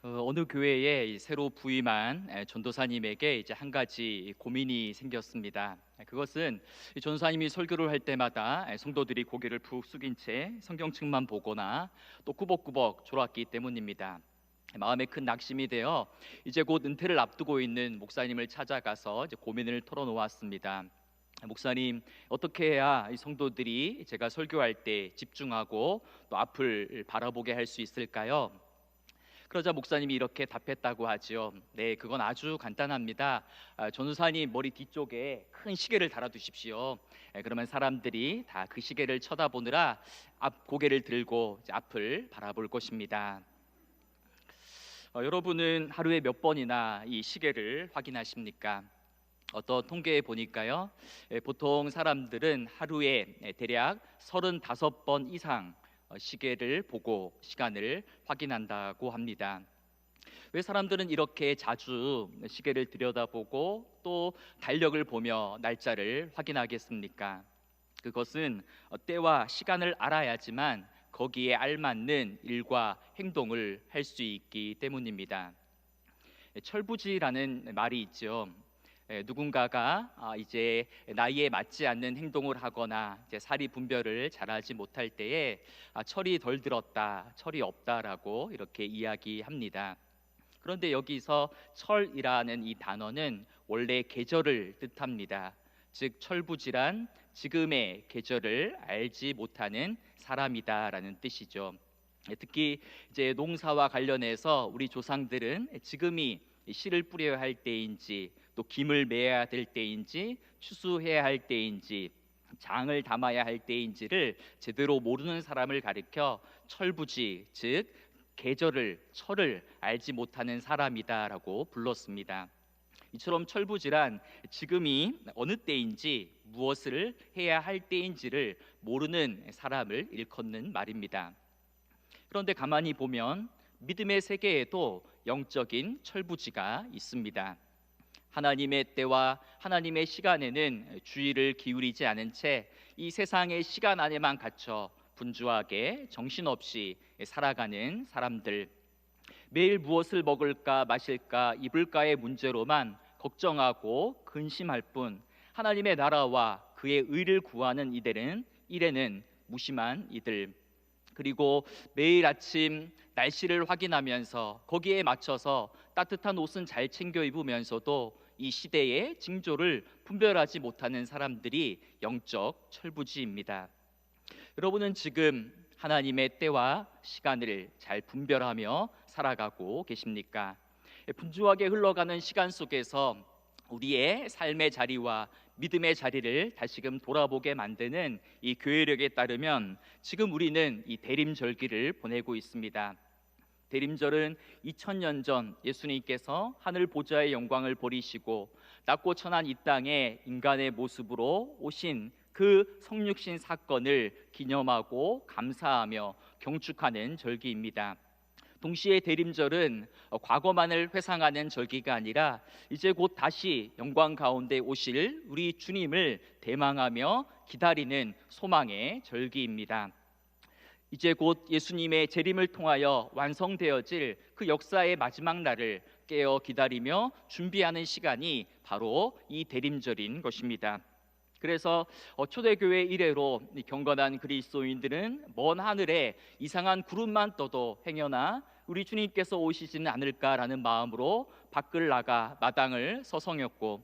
어느 교회에 새로 부임한 전도사님에게 이제 한 가지 고민이 생겼습니다. 그것은 이 전도사님이 설교를 할 때마다 성도들이 고개를 푹 숙인 채 성경책만 보거나 또 꾸벅꾸벅 졸았기 때문입니다. 마음에 큰 낙심이 되어 이제 곧 은퇴를 앞두고 있는 목사님을 찾아가서 이제 고민을 털어놓았습니다. 목사님, 어떻게 해야 이 성도들이 제가 설교할 때 집중하고 또 앞을 바라보게 할 수 있을까요? 그러자 목사님이 이렇게 답했다고 하지요. 네, 그건 아주 간단합니다. 전도사님 머리 뒤쪽에 큰 시계를 달아두십시오. 그러면 사람들이 다 그 시계를 쳐다보느라 앞 고개를 들고 이제 앞을 바라볼 것입니다. 여러분은 하루에 몇 번이나 이 시계를 확인하십니까? 어떤 통계에 보니까요, 보통 사람들은 하루에 대략 35번 이상 시계를 보고 시간을 확인한다고 합니다. 왜 사람들은 이렇게 자주 시계를 들여다보고 또 달력을 보며 날짜를 확인하겠습니까? 그것은 때와 시간을 알아야지만 거기에 알맞는 일과 행동을 할 수 있기 때문입니다. 철부지라는 말이 있죠. 누군가가 이제 나이에 맞지 않는 행동을 하거나 이제 사리 분별을 잘하지 못할 때에 철이 덜 들었다, 철이 없다라고 이렇게 이야기합니다. 그런데 여기서 철이라는 이 단어는 원래 계절을 뜻합니다. 즉 철부지란 지금의 계절을 알지 못하는 사람이다라는 뜻이죠. 특히 이제 농사와 관련해서 우리 조상들은 지금이 씨를 뿌려야 할 때인지 또 김을 매야 될 때인지 추수해야 할 때인지 장을 담아야 할 때인지를 제대로 모르는 사람을 가리켜 철부지, 즉 계절을 철을 알지 못하는 사람이다라고 불렀습니다. 이처럼 철부지란 지금이 어느 때인지 무엇을 해야 할 때인지를 모르는 사람을 일컫는 말입니다. 그런데 가만히 보면 믿음의 세계에도 영적인 철부지가 있습니다. 하나님의 때와 하나님의 시간에는 주의를 기울이지 않은 채 이 세상의 시간 안에만 갇혀 분주하게 정신없이 살아가는 사람들, 매일 무엇을 먹을까 마실까 입을까의 문제로만 걱정하고 근심할 뿐 하나님의 나라와 그의 의를 구하는 이들은 일에는 무심한 이들, 그리고 매일 아침 날씨를 확인하면서 거기에 맞춰서 따뜻한 옷은 잘 챙겨 입으면서도 이 시대의 징조를 분별하지 못하는 사람들이 영적 철부지입니다. 여러분은 지금 하나님의 때와 시간을 잘 분별하며 살아가고 계십니까? 분주하게 흘러가는 시간 속에서 우리의 삶의 자리와 믿음의 자리를 다시금 돌아보게 만드는 이 교회력에 따르면 지금 우리는 이 대림절기를 보내고 있습니다. 대림절은 2000년 전 예수님께서 하늘 보좌의 영광을 버리시고 낮고 천한 이 땅에 인간의 모습으로 오신 그 성육신 사건을 기념하고 감사하며 경축하는 절기입니다. 동시에 대림절은 과거만을 회상하는 절기가 아니라 이제 곧 다시 영광 가운데 오실 우리 주님을 대망하며 기다리는 소망의 절기입니다. 이제 곧 예수님의 재림을 통하여 완성되어질 그 역사의 마지막 날을 깨어 기다리며 준비하는 시간이 바로 이 대림절인 것입니다. 그래서 초대교회 이래로 경건한 그리스도인들은 먼 하늘에 이상한 구름만 떠도 행여나 우리 주님께서 오시지는 않을까라는 마음으로 밖을 나가 마당을 서성였고,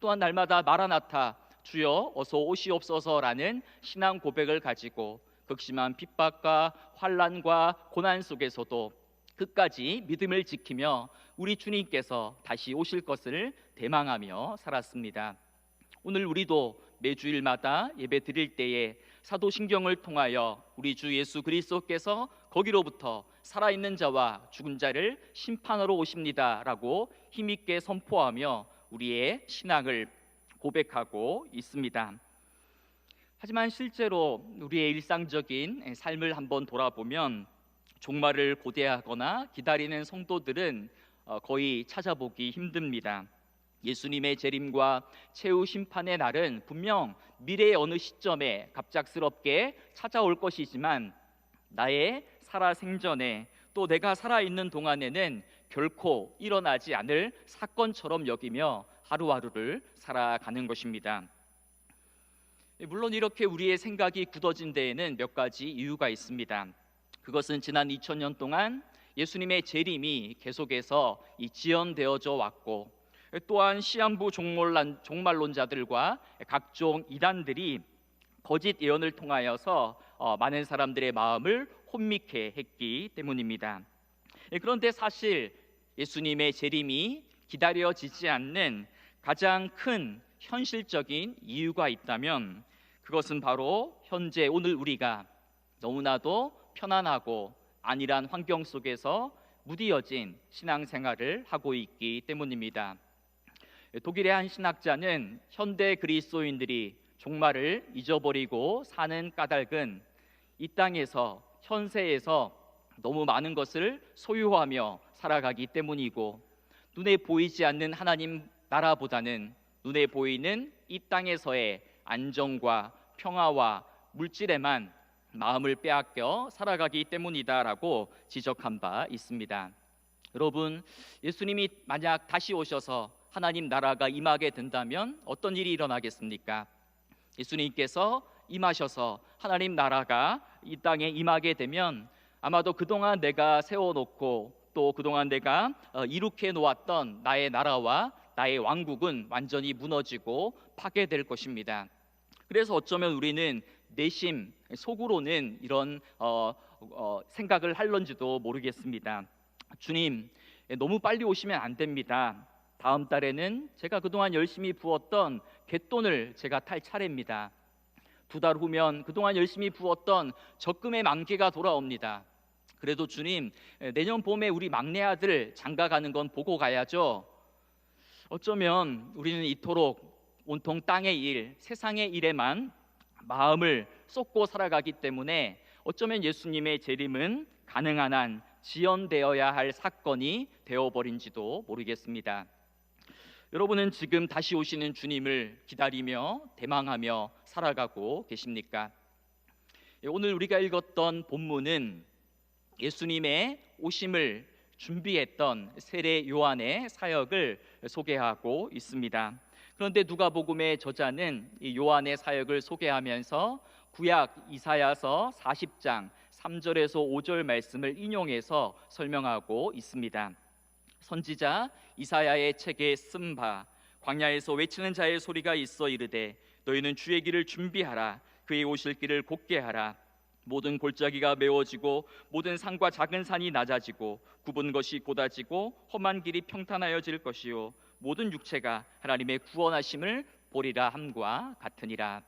또한 날마다 마라나타 주여 어서 오시옵소서라는 신앙 고백을 가지고 극심한 핍박과 환난과 고난 속에서도 끝까지 믿음을 지키며 우리 주님께서 다시 오실 것을 대망하며 살았습니다. 오늘 우리도 매주일마다 예배 드릴 때에 사도신경을 통하여 우리 주 예수 그리스도께서 거기로부터 살아있는 자와 죽은 자를 심판하러 오십니다라고 힘있게 선포하며 우리의 신앙을 고백하고 있습니다. 하지만 실제로 우리의 일상적인 삶을 한번 돌아보면 종말을 고대하거나 기다리는 성도들은 거의 찾아보기 힘듭니다. 예수님의 재림과 최후 심판의 날은 분명 미래의 어느 시점에 갑작스럽게 찾아올 것이지만 나의 살아생전에 또 내가 살아있는 동안에는 결코 일어나지 않을 사건처럼 여기며 하루하루를 살아가는 것입니다. 물론 이렇게 우리의 생각이 굳어진 데에는 몇 가지 이유가 있습니다. 그것은 지난 2000년 동안 예수님의 재림이 계속해서 지연되어져 왔고, 또한 시한부 종말론자들과 각종 이단들이 거짓 예언을 통하여서 많은 사람들의 마음을 혼미케 했기 때문입니다. 그런데 사실 예수님의 재림이 기다려지지 않는 가장 큰 현실적인 이유가 있다면 그것은 바로 현재 오늘 우리가 너무나도 편안하고 안일한 환경 속에서 무디어진 신앙생활을 하고 있기 때문입니다. 독일의 한 신학자는 현대 그리스도인들이 종말을 잊어버리고 사는 까닭은 이 땅에서 현세에서 너무 많은 것을 소유하며 살아가기 때문이고, 눈에 보이지 않는 하나님 나라보다는 눈에 보이는 이 땅에서의 안정과 평화와 물질에만 마음을 빼앗겨 살아가기 때문이다라고 지적한 바 있습니다. 여러분, 예수님이 만약 다시 오셔서 하나님 나라가 임하게 된다면 어떤 일이 일어나겠습니까? 예수님께서 임하셔서 하나님 나라가 이 땅에 임하게 되면 아마도 그동안 내가 세워놓고 또 그동안 내가 이룩해 놓았던 나의 나라와 나의 왕국은 완전히 무너지고 파괴될 것입니다. 그래서 어쩌면 우리는 내심 속으로는 이런 생각을 할런지도 모르겠습니다. 주님, 너무 빨리 오시면 안 됩니다. 다음 달에는 제가 그동안 열심히 부었던 갯돈을 제가 탈 차례입니다. 2달 후면 그동안 열심히 부었던 적금의 만기가 돌아옵니다. 그래도 주님, 내년 봄에 우리 막내 아들 장가 가는 건 보고 가야죠. 어쩌면 우리는 이토록 온통 땅의 일, 세상의 일에만 마음을 쏟고 살아가기 때문에 어쩌면 예수님의 재림은 가능한 한 지연되어야 할 사건이 되어버린지도 모르겠습니다. 여러분은 지금 다시 오시는 주님을 기다리며 대망하며 살아가고 계십니까? 오늘 우리가 읽었던 본문은 예수님의 오심을 준비했던 세례 요한의 사역을 소개하고 있습니다. 그런데 누가복음의 저자는 이 요한의 사역을 소개하면서 구약 이사야서 40장 3절에서 5절 말씀을 인용해서 설명하고 있습니다. 선지자 이사야의 책에 쓴 바, 광야에서 외치는 자의 소리가 있어 이르되 너희는 주의 길을 준비하라. 그의 오실 길을 곧게 하라. 모든 골짜기가 메워지고 모든 산과 작은 산이 낮아지고 굽은 것이 곧아지고 험한 길이 평탄하여질 것이요 모든 육체가 하나님의 구원하심을 보리라 함과 같으니라.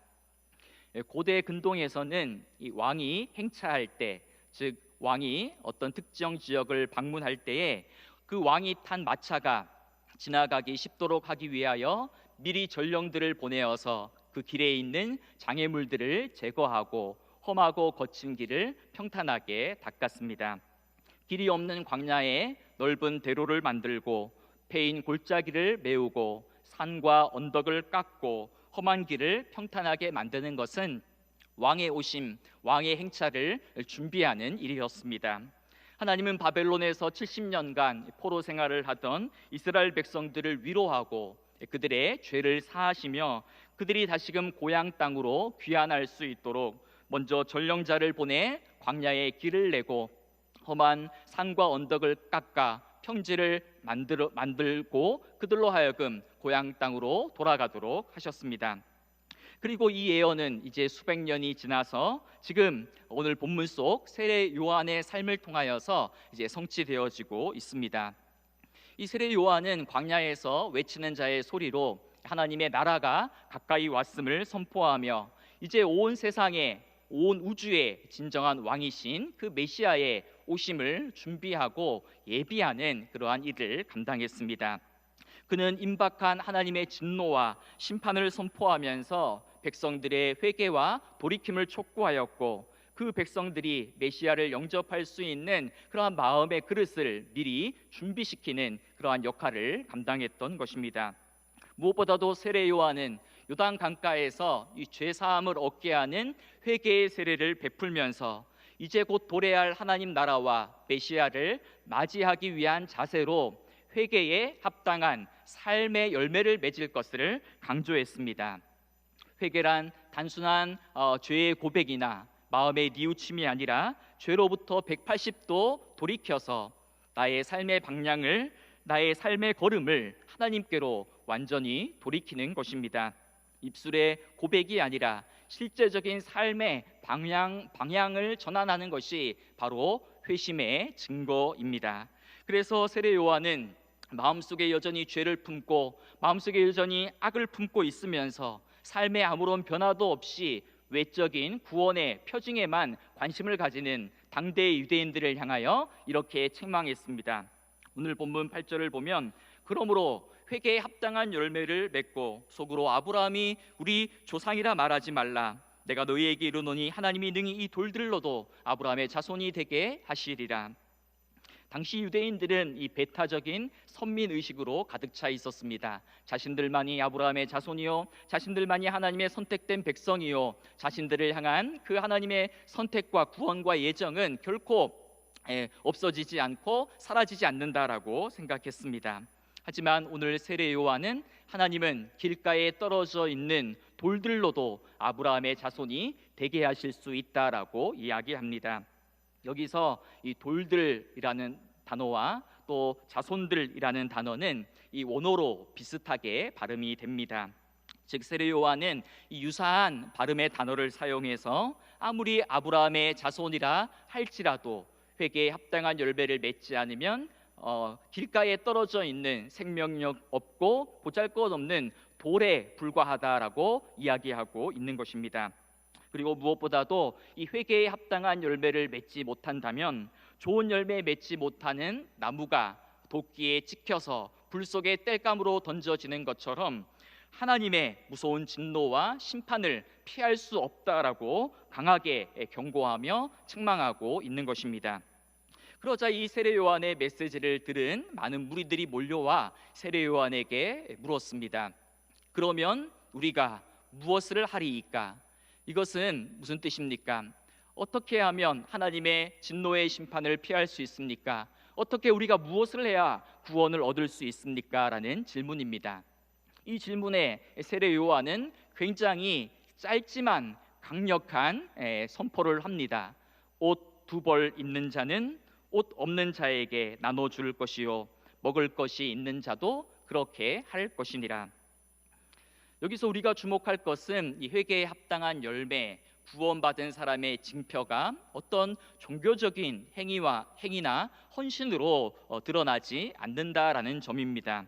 고대 근동에서는 이 왕이 행차할 때, 즉 왕이 어떤 특정 지역을 방문할 때에 그 왕이 탄 마차가 지나가기 쉽도록 하기 위하여 미리 전령들을 보내어서 그 길에 있는 장애물들을 제거하고 험하고 거친 길을 평탄하게 닦았습니다. 길이 없는 광야에 넓은 대로를 만들고 패인 골짜기를 메우고 산과 언덕을 깎고 험한 길을 평탄하게 만드는 것은 왕의 오심, 왕의 행차를 준비하는 일이었습니다. 하나님은 바벨론에서 70년간 포로 생활을 하던 이스라엘 백성들을 위로하고 그들의 죄를 사하시며 그들이 다시금 고향 땅으로 귀환할 수 있도록 먼저 전령자를 보내 광야에 길을 내고 험한 산과 언덕을 깎아 평지를 만들고 그들로 하여금 고향 땅으로 돌아가도록 하셨습니다. 그리고 이 예언은 이제 수백 년이 지나서 지금 오늘 본문 속 세례 요한의 삶을 통하여서 이제 성취되어지고 있습니다. 이 세례 요한은 광야에서 외치는 자의 소리로 하나님의 나라가 가까이 왔음을 선포하며 이제 온 세상에 온 우주의 진정한 왕이신 그 메시아의 오심을 준비하고 예비하는 그러한 일을 감당했습니다. 그는 임박한 하나님의 진노와 심판을 선포하면서 백성들의 회개와 돌이킴을 촉구하였고 그 백성들이 메시아를 영접할 수 있는 그러한 마음의 그릇을 미리 준비시키는 그러한 역할을 감당했던 것입니다. 무엇보다도 세례 요한은 요단 강가에서 이 죄 사함을 얻게 하는 회개의 세례를 베풀면서 이제 곧 도래할 하나님 나라와 메시아를 맞이하기 위한 자세로 회개에 합당한 삶의 열매를 맺을 것을 강조했습니다. 회개란 단순한 죄의 고백이나 마음의 뉘우침이 아니라 죄로부터 180도 돌이켜서 나의 삶의 방향을, 나의 삶의 걸음을 하나님께로 완전히 돌이키는 것입니다. 입술의 고백이 아니라 실제적인 삶의 방향을 전환하는 것이 바로 회심의 증거입니다. 그래서 세례 요한은 마음속에 여전히 죄를 품고 마음속에 여전히 악을 품고 있으면서 삶에 아무런 변화도 없이 외적인 구원의 표징에만 관심을 가지는 당대의 유대인들을 향하여 이렇게 책망했습니다. 오늘 본문 8절을 보면 그러므로 회개에 합당한 열매를 맺고 속으로 아브라함이 우리 조상이라 말하지 말라. 내가 너희에게 이르노니 하나님이 능히 이 돌들로도 아브라함의 자손이 되게 하시리라. 당시 유대인들은 이 배타적인 선민의식으로 가득 차 있었습니다. 자신들만이 아브라함의 자손이요, 자신들만이 하나님의 선택된 백성이요, 자신들을 향한 그 하나님의 선택과 구원과 예정은 결코 없어지지 않고 사라지지 않는다라고 생각했습니다. 하지만 오늘 세례 요한은 하나님은 길가에 떨어져 있는 돌들로도 아브라함의 자손이 되게 하실 수 있다라고 이야기합니다. 여기서 이 돌들이라는 단어와 또 자손들이라는 단어는 이 원어로 비슷하게 발음이 됩니다. 즉 세례 요한은 이 유사한 발음의 단어를 사용해서 아무리 아브라함의 자손이라 할지라도 회개에 합당한 열매를 맺지 않으면 길가에 떨어져 있는 생명력 없고 보잘것없는 돌에 불과하다라고 이야기하고 있는 것입니다. 그리고 무엇보다도 이 회개에 합당한 열매를 맺지 못한다면 좋은 열매 맺지 못하는 나무가 도끼에 찍혀서 불 속에 땔감으로 던져지는 것처럼 하나님의 무서운 진노와 심판을 피할 수 없다라고 강하게 경고하며 책망하고 있는 것입니다. 그러자 이 세례 요한의 메시지를 들은 많은 무리들이 몰려와 세례 요한에게 물었습니다. 그러면 우리가 무엇을 하리이까? 이것은 무슨 뜻입니까? 어떻게 하면 하나님의 진노의 심판을 피할 수 있습니까? 어떻게 우리가 무엇을 해야 구원을 얻을 수 있습니까? 라는 질문입니다. 이 질문에 세례 요한은 굉장히 짧지만 강력한 선포를 합니다. 옷 두 벌 있는 자는 옷 없는 자에게 나눠줄 것이요 먹을 것이 있는 자도 그렇게 할 것이니라. 여기서 우리가 주목할 것은 이 회개에 합당한 열매, 구원받은 사람의 징표가 어떤 종교적인 행위나 헌신으로 드러나지 않는다라는 점입니다.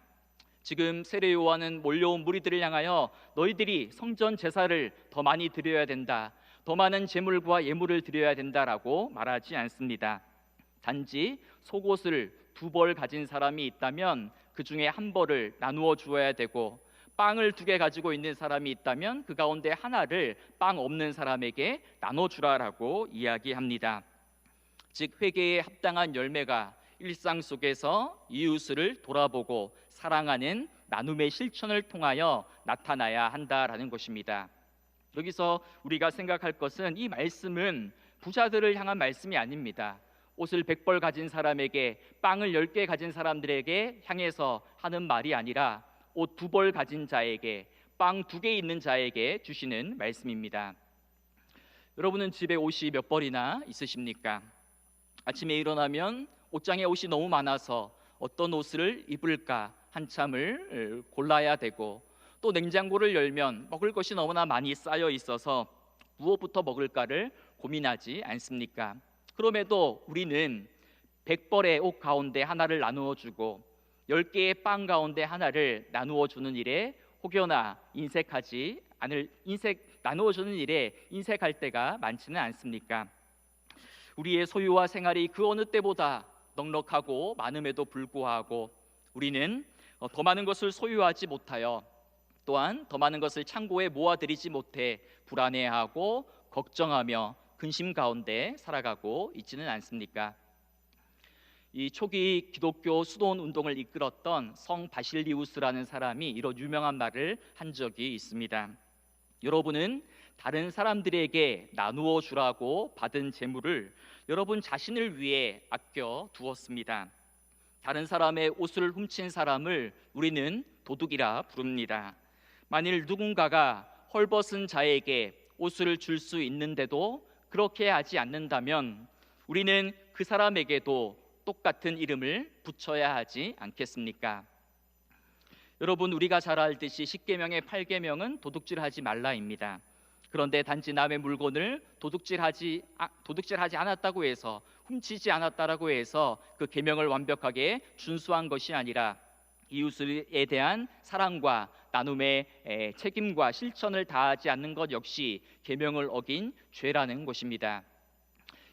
지금 세례 요한은 몰려온 무리들을 향하여 너희들이 성전 제사를 더 많이 드려야 된다, 더 많은 제물과 예물을 드려야 된다라고 말하지 않습니다. 단지 속옷을 두 벌 가진 사람이 있다면 그 중에 한 벌을 나누어 주어야 되고, 빵을 2개 가지고 있는 사람이 있다면 그 가운데 하나를 빵 없는 사람에게 나눠주라라고 이야기합니다. 즉 회개에 합당한 열매가 일상 속에서 이웃을 돌아보고 사랑하는 나눔의 실천을 통하여 나타나야 한다라는 것입니다. 여기서 우리가 생각할 것은 이 말씀은 부자들을 향한 말씀이 아닙니다. 옷을 100벌 가진 사람에게, 빵을 10개 가진 사람들에게 향해서 하는 말이 아니라 옷 2벌 가진 자에게, 빵 2개 있는 자에게 주시는 말씀입니다. 여러분은 집에 옷이 몇 벌이나 있으십니까? 아침에 일어나면 옷장에 옷이 너무 많아서 어떤 옷을 입을까 한참을 골라야 되고, 또 냉장고를 열면 먹을 것이 너무나 많이 쌓여 있어서 무엇부터 먹을까를 고민하지 않습니까? 그럼에도 우리는 100벌의 옷 가운데 하나를 나누어 주고 10개의 빵 가운데 하나를 나누어 주는 일에 혹여나 나누어 주는 일에 인색할 때가 많지는 않습니까? 우리의 소유와 생활이 그 어느 때보다 넉넉하고 많음에도 불구하고 우리는 더 많은 것을 소유하지 못하여, 또한 더 많은 것을 창고에 모아들이지 못해 불안해하고 걱정하며 근심 가운데 살아가고 있지는 않습니까? 이 초기 기독교 수도원 운동을 이끌었던 성 바실리우스라는 사람이 이런 유명한 말을 한 적이 있습니다. 여러분은 다른 사람들에게 나누어 주라고 받은 재물을 여러분 자신을 위해 아껴 두었습니다. 다른 사람의 옷을 훔친 사람을 우리는 도둑이라 부릅니다. 만일 누군가가 헐벗은 자에게 옷을 줄 수 있는데도 그렇게 하지 않는다면 우리는 그 사람에게도 똑같은 이름을 붙여야 하지 않겠습니까? 여러분, 우리가 잘 알듯이 10계명의 8계명은 도둑질하지 말라입니다. 그런데 단지 남의 물건을 도둑질하지 않았다고 해서, 훔치지 않았다라고 해서 그 계명을 완벽하게 준수한 것이 아니라 이웃에 대한 사랑과 나눔의 책임과 실천을 다하지 않는 것 역시 계명을 어긴 죄라는 것입니다.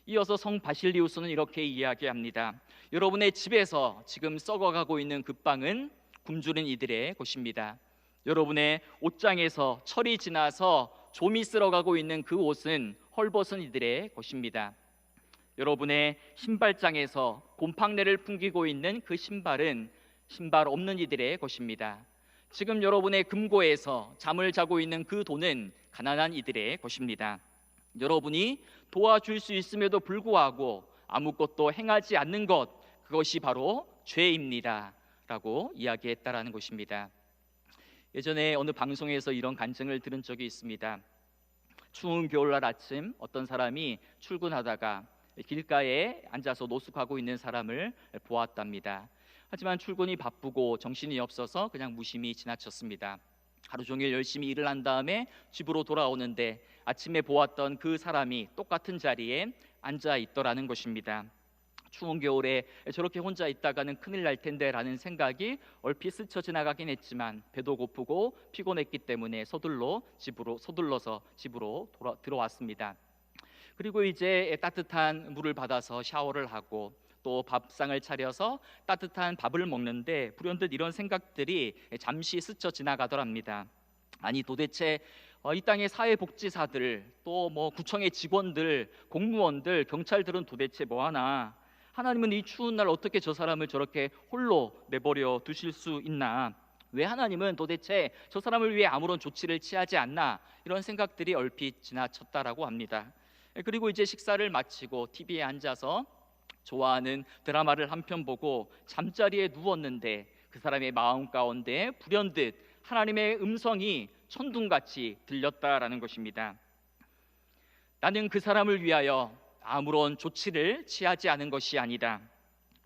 이어서 성 바실리우스는 이렇게 이야기합니다. 여러분의 집에서 지금 썩어가고 있는 그 빵은 굶주린 이들의 것입니다. 여러분의 옷장에서 철이 지나서 좀이 쓸어가고 있는 그 옷은 헐벗은 이들의 것입니다. 여러분의 신발장에서 곰팡내를 풍기고 있는 그 신발은 신발 없는 이들의 것입니다. 지금 여러분의 금고에서 잠을 자고 있는 그 돈은 가난한 이들의 것입니다. 여러분이 도와줄 수 있음에도 불구하고 아무것도 행하지 않는 것, 그것이 바로 죄입니다 라고 이야기했다라는 것입니다. 예전에 어느 방송에서 이런 간증을 들은 적이 있습니다. 추운 겨울날 아침 어떤 사람이 출근하다가 길가에 앉아서 노숙하고 있는 사람을 보았답니다. 하지만 출근이 바쁘고 정신이 없어서 그냥 무심히 지나쳤습니다. 하루 종일 열심히 일을 한 다음에 집으로 돌아오는데 아침에 보았던 그 사람이 똑같은 자리에 앉아 있더라는 것입니다. 추운 겨울에 저렇게 혼자 있다가는 큰일 날 텐데 라는 생각이 얼핏 스쳐 지나가긴 했지만 배도 고프고 피곤했기 때문에 서둘러서 집으로 들어왔습니다. 그리고 이제 따뜻한 물을 받아서 샤워를 하고 또 밥상을 차려서 따뜻한 밥을 먹는데 불현듯 이런 생각들이 잠시 스쳐 지나가더랍니다. 아니 도대체 이 땅의 사회복지사들, 또 뭐 구청의 직원들, 공무원들, 경찰들은 도대체 뭐 하나? 하나님은 이 추운 날 어떻게 저 사람을 저렇게 홀로 내버려 두실 수 있나? 왜 하나님은 도대체 저 사람을 위해 아무런 조치를 취하지 않나? 이런 생각들이 얼핏 지나쳤다라고 합니다. 그리고 이제 식사를 마치고 TV에 앉아서 좋아하는 드라마를 한 편 보고 잠자리에 누웠는데 그 사람의 마음 가운데 불현듯 하나님의 음성이 천둥같이 들렸다라는 것입니다. 나는 그 사람을 위하여 아무런 조치를 취하지 않은 것이 아니다.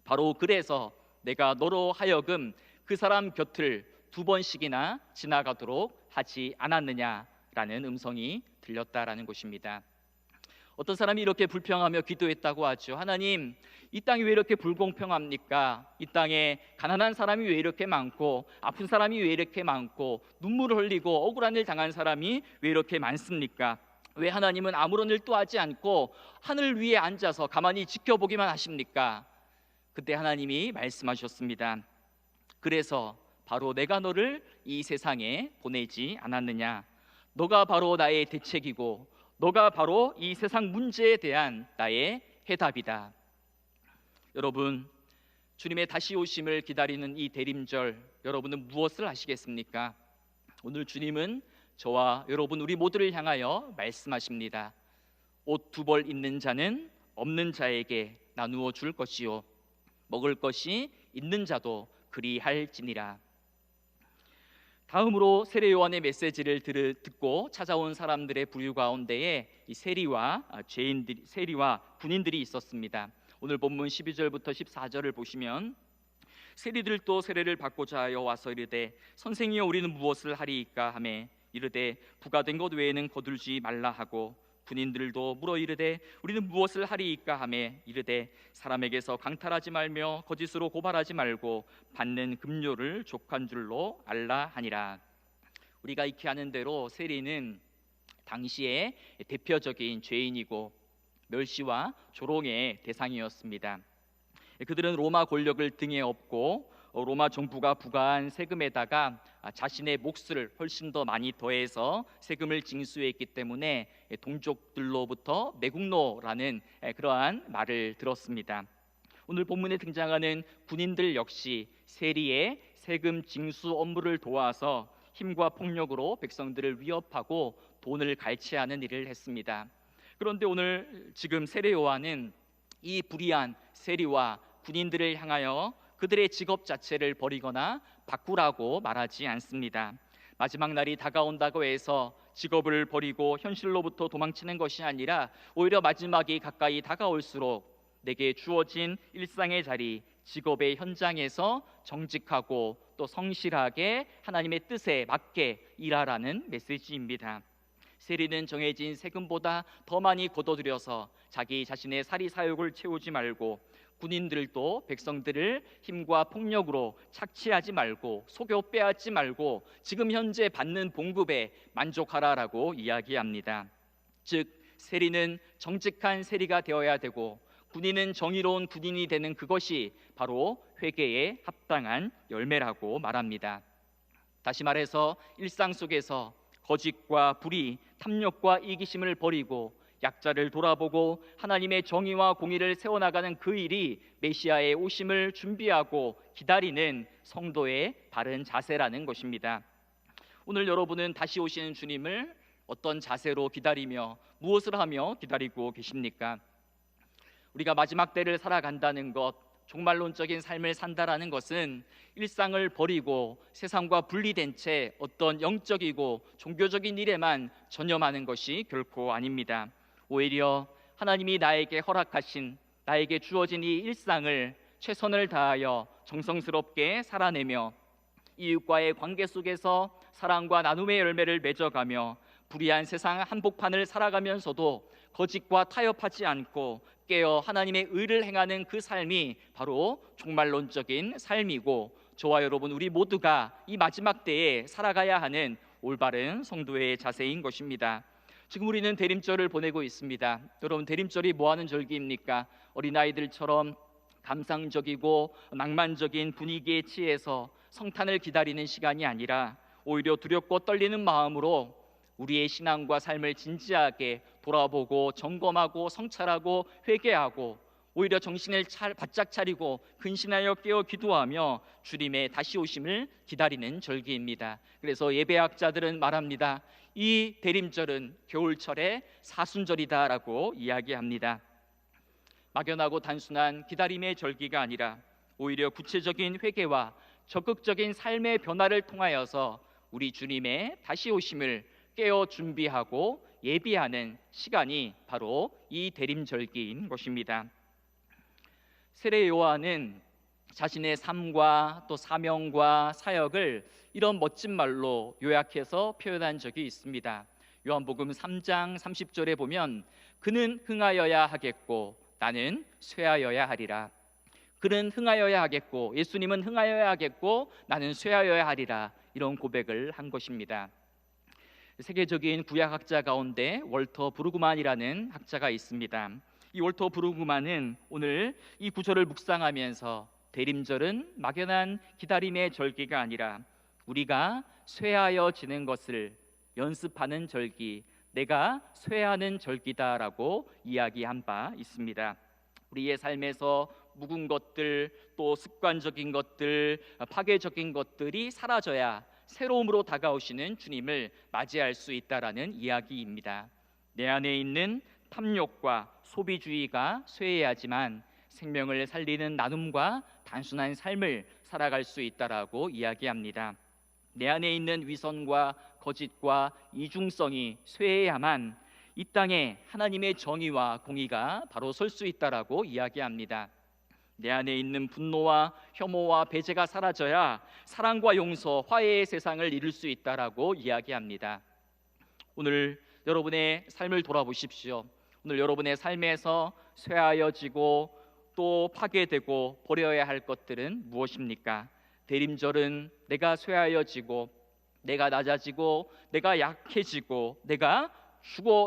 바로 그래서 내가 너로 하여금 그 사람 곁을 2번씩이나 지나가도록 하지 않았느냐라는 음성이 들렸다라는 것입니다. 어떤 사람이 이렇게 불평하며 기도했다고 하죠. 하나님, 이 땅이 왜 이렇게 불공평합니까? 이 땅에 가난한 사람이 왜 이렇게 많고 아픈 사람이 왜 이렇게 많고 눈물을 흘리고 억울한 일 당한 사람이 왜 이렇게 많습니까? 왜 하나님은 아무런 일도 하지 않고 하늘 위에 앉아서 가만히 지켜보기만 하십니까? 그때 하나님이 말씀하셨습니다. 그래서 바로 내가 너를 이 세상에 보내지 않았느냐? 너가 바로 나의 대책이고 너가 바로 이 세상 문제에 대한 나의 해답이다. 여러분, 주님의 다시 오심을 기다리는 이 대림절, 여러분은 무엇을 하시겠습니까? 오늘 주님은 저와 여러분 우리 모두를 향하여 말씀하십니다. 옷 2벌 있는 자는 없는 자에게 나누어 줄 것이요 먹을 것이 있는 자도 그리할지니라. 다음으로 세례 요한의 메시지를 듣고 찾아온 사람들의 부류 가운데에 이 세리와 군인들이 있었습니다. 오늘 본문 12절부터 14절을 보시면 세리들도 세례를 받고자 하여 와서 이르되 선생이여 우리는 무엇을 하리이까 하매 이르되 부가된 것 외에는 거둘지 말라 하고 군인들도 물어 이르되 우리는 무엇을 하리이까 하매 이르되 사람에게서 강탈하지 말며 거짓으로 고발하지 말고 받는 급료를 족한 줄로 알라 하니라. 우리가 익히 아는 대로 세리는 당시의 대표적인 죄인이고 멸시와 조롱의 대상이었습니다. 그들은 로마 권력을 등에 업고 로마 정부가 부과한 세금에다가 자신의 몫을 훨씬 더 많이 더해서 세금을 징수했기 때문에 동족들로부터 매국노라는 그러한 말을 들었습니다. 오늘 본문에 등장하는 군인들 역시 세리의 세금 징수 업무를 도와서 힘과 폭력으로 백성들을 위협하고 돈을 갈취하는 일을 했습니다. 그런데 오늘 지금 세례 요한은 이 불의한 세리와 군인들을 향하여 그들의 직업 자체를 버리거나 바꾸라고 말하지 않습니다. 마지막 날이 다가온다고 해서 직업을 버리고 현실로부터 도망치는 것이 아니라 오히려 마지막이 가까이 다가올수록 내게 주어진 일상의 자리, 직업의 현장에서 정직하고 또 성실하게 하나님의 뜻에 맞게 일하라는 메시지입니다. 세리는 정해진 세금보다 더 많이 거둬들여서 자기 자신의 사리사욕을 채우지 말고, 군인들도 백성들을 힘과 폭력으로 착취하지 말고 속여 빼앗지 말고 지금 현재 받는 봉급에 만족하라라고 이야기합니다. 즉 세리는 정직한 세리가 되어야 되고 군인은 정의로운 군인이 되는 그것이 바로 회개에 합당한 열매라고 말합니다. 다시 말해서 일상 속에서 거짓과 불의, 탐욕과 이기심을 버리고 약자를 돌아보고 하나님의 정의와 공의를 세워나가는 그 일이 메시아의 오심을 준비하고 기다리는 성도의 바른 자세라는 것입니다. 오늘 여러분은 다시 오시는 주님을 어떤 자세로 기다리며 무엇을 하며 기다리고 계십니까? 우리가 마지막 때를 살아간다는 것, 종말론적인 삶을 산다라는 것은 일상을 버리고 세상과 분리된 채 어떤 영적이고 종교적인 일에만 전념하는 것이 결코 아닙니다. 오히려 하나님이 나에게 허락하신, 나에게 주어진 이 일상을 최선을 다하여 정성스럽게 살아내며 이웃과의 관계 속에서 사랑과 나눔의 열매를 맺어가며 불의한 세상 한복판을 살아가면서도 거짓과 타협하지 않고 깨어 하나님의 의를 행하는 그 삶이 바로 종말론적인 삶이고, 저와 여러분 우리 모두가 이 마지막 때에 살아가야 하는 올바른 성도의 자세인 것입니다. 지금 우리는 대림절을 보내고 있습니다. 여러분, 대림절이 뭐하는 절기입니까? 어린아이들처럼 감상적이고 낭만적인 분위기에 취해서 성탄을 기다리는 시간이 아니라 오히려 두렵고 떨리는 마음으로 우리의 신앙과 삶을 진지하게 돌아보고 점검하고 성찰하고 회개하고 오히려 정신을 바짝 차리고 근신하여 깨어 기도하며 주님의 다시 오심을 기다리는 절기입니다. 그래서 예배학자들은 말합니다. 이 대림절은 겨울철의 사순절이다라고 이야기합니다. 막연하고 단순한 기다림의 절기가 아니라 오히려 구체적인 회개와 적극적인 삶의 변화를 통하여서 우리 주님의 다시 오심을 깨어 준비하고 예비하는 시간이 바로 이 대림절기인 것입니다. 세례 요한은 자신의 삶과 또 사명과 사역을 이런 멋진 말로 요약해서 표현한 적이 있습니다. 요한복음 3장 30절에 보면 그는 흥하여야 하겠고 나는 쇠하여야 하리라. 그는 흥하여야 하겠고, 예수님은 흥하여야 하겠고 나는 쇠하여야 하리라, 이런 고백을 한 것입니다. 세계적인 구약학자 가운데 월터 브루그만이라는 학자가 있습니다. 이 월터 브루그만은 오늘 이 구절을 묵상하면서 대림절은 막연한 기다림의 절기가 아니라 우리가 쇠하여지는 것을 연습하는 절기, 내가 쇠하는 절기다라고 이야기한 바 있습니다. 우리의 삶에서 묵은 것들, 또 습관적인 것들, 파괴적인 것들이 사라져야 새로움으로 다가오시는 주님을 맞이할 수 있다라는 이야기입니다. 내 안에 있는 탐욕과 소비주의가 쇠해야지만 생명을 살리는 나눔과 단순한 삶을 살아갈 수 있다라고 이야기합니다. 내 안에 있는 위선과 거짓과 이중성이 쇠해야만 이 땅에 하나님의 정의와 공의가 바로 설 수 있다라고 이야기합니다. 내 안에 있는 분노와 혐오와 배제가 사라져야 사랑과 용서, 화해의 세상을 이룰 수 있다라고 이야기합니다. 오늘 여러분의 삶을 돌아보십시오. 오늘 여러분의 삶에서 쇠하여지고 또 파괴되고 버려야 할 것들은 무엇입니까? 대림절은 내가 쇠하여지고 내가 낮아지고 내가 약해지고 내가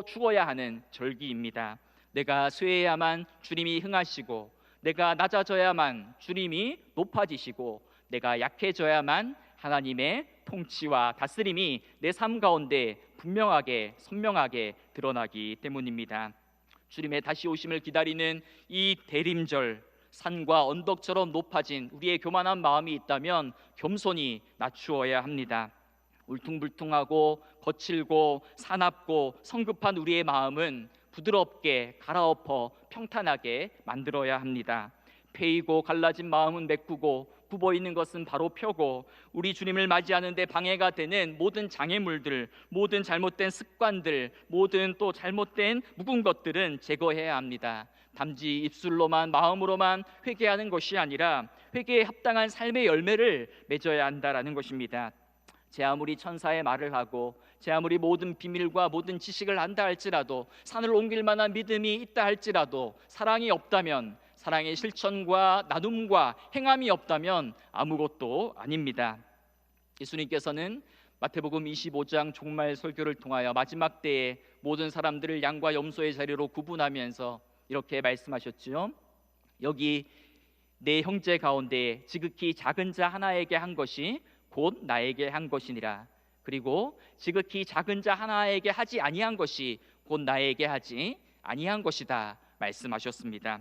죽어야 하는 절기입니다. 내가 쇠해야만 주님이 흥하시고, 내가 낮아져야만 주님이 높아지시고, 내가 약해져야만 하나님의 통치와 다스림이 내 삶 가운데 분명하게 선명하게 드러나기 때문입니다. 주님의 다시 오심을 기다리는 이 대림절, 산과 언덕처럼 높아진 우리의 교만한 마음이 있다면 겸손히 낮추어야 합니다. 울퉁불퉁하고 거칠고 사납고 성급한 우리의 마음은 부드럽게 갈아엎어 평탄하게 만들어야 합니다. 패이고 갈라진 마음은 메꾸고 굽어 있는 것은 바로 펴고, 우리 주님을 맞이하는 데 방해가 되는 모든 장애물들, 모든 잘못된 습관들, 모든 또 잘못된 묵은 것들은 제거해야 합니다. 단지 입술로만, 마음으로만 회개하는 것이 아니라 회개에 합당한 삶의 열매를 맺어야 한다라는 것입니다. 제 아무리 천사의 말을 하고 제 아무리 모든 비밀과 모든 지식을 안다 할지라도, 산을 옮길 만한 믿음이 있다 할지라도, 사랑이 없다면, 사랑의 실천과 나눔과 행함이 없다면 아무것도 아닙니다. 예수님께서는 마태복음 25장 종말 설교를 통하여 마지막 때에 모든 사람들을 양과 염소의 자리로 구분하면서 이렇게 말씀하셨지요. 여기 내 형제 가운데 지극히 작은 자 하나에게 한 것이 곧 나에게 한 것이니라. 그리고 지극히 작은 자 하나에게 하지 아니한 것이 곧 나에게 하지 아니한 것이다 말씀하셨습니다.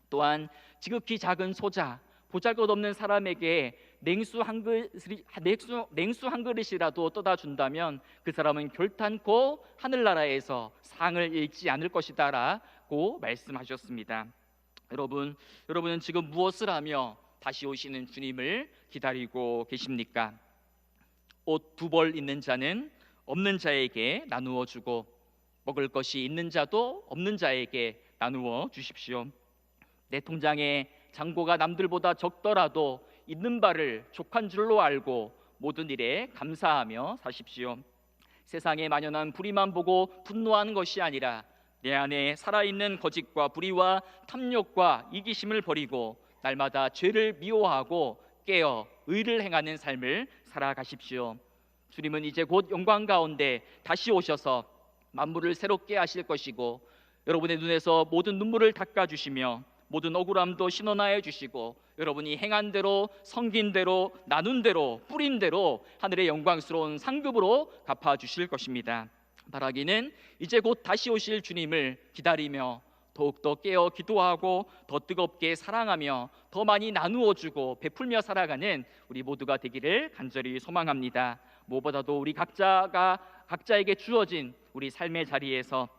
또한 지극히 작은 소자, 보잘것없는 사람에게 냉수 한 그릇이라도 떠다 준다면 그 사람은 결탄코 하늘나라에서 상을 잃지 않을 것이다라고 말씀하셨습니다. 여러분은 지금 무엇을 하며 다시 오시는 주님을 기다리고 계십니까? 옷 2벌 있는 자는 없는 자에게 나누어 주고, 먹을 것이 있는 자도 없는 자에게 나누어 주십시오. 내 통장에 잔고가 남들보다 적더라도 있는 바를 족한 줄로 알고 모든 일에 감사하며 사십시오. 세상에 만연한 불의만 보고 분노하는 것이 아니라 내 안에 살아있는 거짓과 불의와 탐욕과 이기심을 버리고 날마다 죄를 미워하고 깨어 의를 행하는 삶을 살아가십시오. 주님은 이제 곧 영광 가운데 다시 오셔서 만물을 새롭게 하실 것이고, 여러분의 눈에서 모든 눈물을 닦아주시며 모든 억울함도 신원하여 주시고, 여러분이 행한 대로, 섬긴 대로, 나눈 대로, 뿌린 대로 하늘의 영광스러운 상급으로 갚아주실 것입니다. 바라기는 이제 곧 다시 오실 주님을 기다리며 더욱더 깨어 기도하고 더 뜨겁게 사랑하며 더 많이 나누어 주고 베풀며 살아가는 우리 모두가 되기를 간절히 소망합니다. 무엇보다도 우리 각자에게 주어진 우리 삶의 자리에서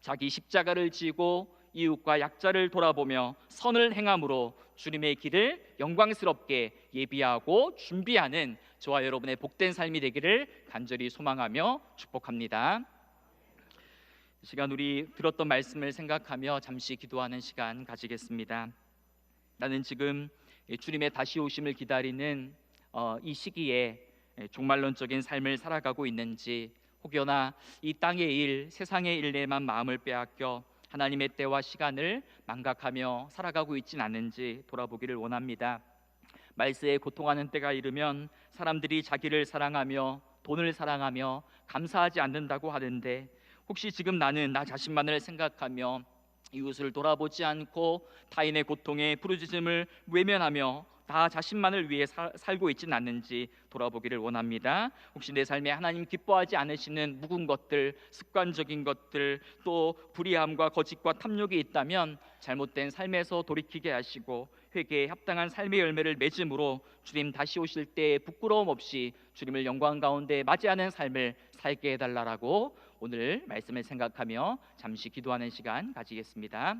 자기 십자가를 지고 이웃과 약자를 돌아보며 선을 행함으로 주님의 길을 영광스럽게 예비하고 준비하는 저와 여러분의 복된 삶이 되기를 간절히 소망하며 축복합니다. 이 시간 우리 들었던 말씀을 생각하며 잠시 기도하는 시간 가지겠습니다. 나는 지금 주님의 다시 오심을 기다리는 이 시기에 종말론적인 삶을 살아가고 있는지, 혹여나 이 땅의 일, 세상의 일에만 마음을 빼앗겨 하나님의 때와 시간을 망각하며 살아가고 있진 않은지 돌아보기를 원합니다. 말세에 고통하는 때가 이르면 사람들이 자기를 사랑하며 돈을 사랑하며 감사하지 않는다고 하는데, 혹시 지금 나는 나 자신만을 생각하며 이웃을 돌아보지 않고 타인의 고통에 부르짖음을 외면하며 나 자신만을 위해 살고 있지는 않는지 돌아보기를 원합니다. 혹시 내 삶에 하나님 기뻐하지 않으시는 묵은 것들, 습관적인 것들, 또 불의함과 거짓과 탐욕이 있다면 잘못된 삶에서 돌이키게 하시고 회개에 합당한 삶의 열매를 맺음으로 주님 다시 오실 때 부끄러움 없이 주님을 영광 가운데 맞이하는 삶을 살게 해달라고 오늘 말씀을 생각하며 잠시 기도하는 시간 가지겠습니다.